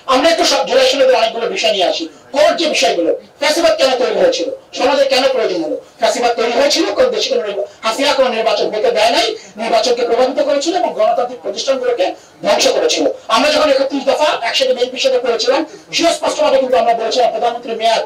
আমরা একটু জুলাই সনদের অনেকগুলো বিষয় নিয়ে আসি। কোর যে বিষয়গুলো, ফ্যাসিবাদ কেন তৈরি হয়েছিল, সমাজে কেন প্রয়োজন হলো, ফ্যাসিবাদ তৈরি হয়েছিল কোন দেশে, কোন হাসিনা কোন নির্বাচন হতে দেয় নাই, নির্বাচনকে প্রভাবিত করেছিল এবং গণতান্ত্রিক প্রতিষ্ঠানগুলোকে ধ্বংস করেছিল। আমরা যখন 31 দফা একসাথে বিএনপির সাথে করেছিলাম, সুস্পষ্টভাবে কিন্তু আমরা বলেছিলাম প্রধানমন্ত্রী মেয়াদ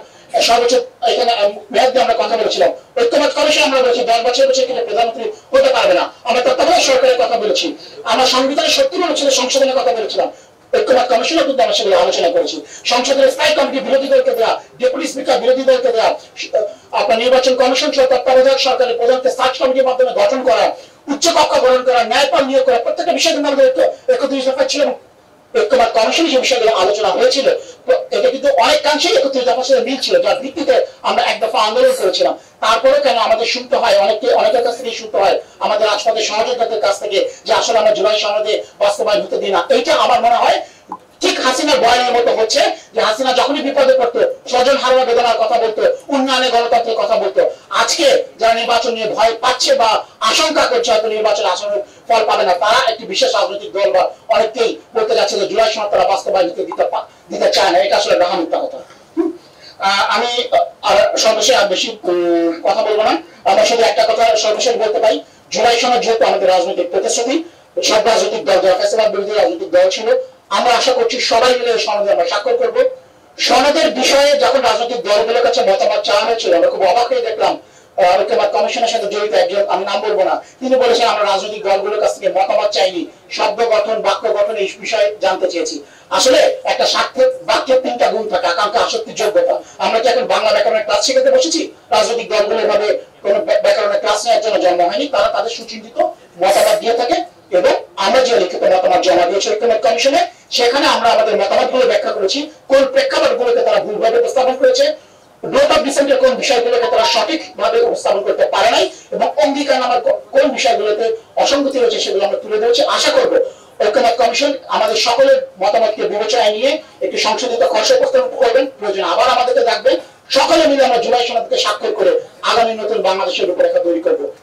সর্বোচ্চ এখানে মেয়াদ দিয়ে আমরা কথা বলেছিলাম। ঐক্যমত কমিশন আমরা বলেছি 10 বছর কিন্তু প্রধানমন্ত্রী হতে পারবে না। আমরা তত্ত্বাবধায়ক সরকারের কথা বলেছি, আমরা সংবিধানের 70 অনুচ্ছেদে সংশোধনের কথা বলেছিলাম। ঐক্যমত কমিশনও কিন্তু আমরা সেগুলো আলোচনা করেছি। সংসদের স্থায়ী কমিটি বিরোধী দলকে দেওয়া, ডেপুটি স্পিকার বিরোধী দলকে দেওয়া, আপনার নির্বাচন কমিশন সহ তত্ত্বাবধায়ক সরকারের প্রধানকে সার্চ কমিটির মাধ্যমে গঠন করা, উচ্চ কক্ষ গঠন করা, ন্যায়পাল নিয়োগ করা, প্রত্যেকটা বিষয় কিন্তু আমাদের 31 দফা ছিল। ঐক্যমত কমিশনে যে বিষয়গুলো আলোচনা হয়েছিল এটা কিন্তু অনেকাংশেই 31 দফার সাথে মিল ছিল, যার ভিত্তিতে আমরা এক দফা আন্দোলন করেছিলাম। তারপরে কেন আমাদের শুনতে হয়, অনেকের কাছ থেকে শুনতে হয়, আমাদের রাজপথের সহযোগীদের কাছ থেকে, যে আসলে আমরা জুলাই সনদে বাস্তবায়ন হতে দিই না। এইটা আমার মনে হয় ঠিক হাসিনার বয়ানের মতো হচ্ছে, যে হাসিনা যখনই বিপদে পড়তো, স্বজন হারানো বেদনার কথা বলতো, উন্নয়নে গণতন্ত্রের কথা বলতো। আজকে যারা নির্বাচন নিয়ে ভয় পাচ্ছে বা আশঙ্কা করছে হয়তো নির্বাচন আসলে ফল পাবে না, তারা একটি বিশেষ রাজনৈতিক দল বা অনেকেই বলতে যাচ্ছে যে জুলাই সনদ তারা বাস্তবায়ন দিতে চায় না। এটা আসলে রাহা মিথ্যা কথা। আমি সর্বশেষ আর বেশি কথা বলবো না, আমরা শুধু একটা কথা সর্বশেষ বলতে পারি, জুলাই সনদ যেহেতু আমাদের রাজনৈতিক প্রতিশ্রুতি, সব রাজনৈতিক দল যারা ফ্যাসিবাদ বিরোধী রাজনৈতিক দল ছিল, আমরা আশা করছি সবাই মিলে সনদে আমরা স্বাক্ষর করবো। সনদের বিষয়ে যখন রাজনৈতিক দলগুলোর কাছে মতামত চাওয়া হয়েছিল, আমরা খুব অবাক হয়ে দেখলাম ঐক্যমত কমিশনের সাথে জড়িত একজন, আমি নাম বলবো না, তিনি বলেছেন আমরা রাজনৈতিক দলগুলোর কাছ থেকে মতামত চাইনি, শব্দ গঠন বাক্য গঠন এই বিষয়ে জানতে চেয়েছি। আসলে একটা সার্থক বাক্যের 3টা গুণ থাকে, আকাঙ্ক্ষা, আসক্তি, যোগ্যতা। আমরা কি এখন বাংলা ব্যাকরণের ক্লাস শেখাতে বসেছি? রাজনৈতিক দলগুলো এভাবে কোন ব্যাকরণের ক্লাস নেওয়ার জন্য জন্ম হয়নি, তারা তাদের সুচিন্তিত মতামত দিয়ে থাকে। এবং আমরা যে লিখিত মতামত জমা দিয়েছি ঐক্যমত কমিশনে, সেখানে আমরা আমাদের মতামতগুলো ব্যাখ্যা করেছি, কোন প্রেক্ষাপটগুলোকে তারা ভুলভাবে উপস্থাপন করেছে, গ্রোথ অফ ডিসেন্টের কোন বিষয়গুলোকে তারা সঠিকভাবে উপস্থাপন করতে পারে নাই, এবং অঙ্গীকার আমার কোন বিষয়গুলোতে অসঙ্গতি রয়েছে সেগুলো আমরা তুলে ধরেছি। আশা করব ঐক্যমত কমিশন আমাদের সকলের মতামতকে বিবেচনায় নিয়ে একটি সংশোধিত খসড়া উপস্থাপন করবেন, প্রয়োজনে আবার আমাদেরকে ডাকবেন। সকলে মিলে আমরা জুলাই সনদকে স্বাক্ষর করে আগামী নতুন বাংলাদেশের রূপরেখা তৈরি করবো।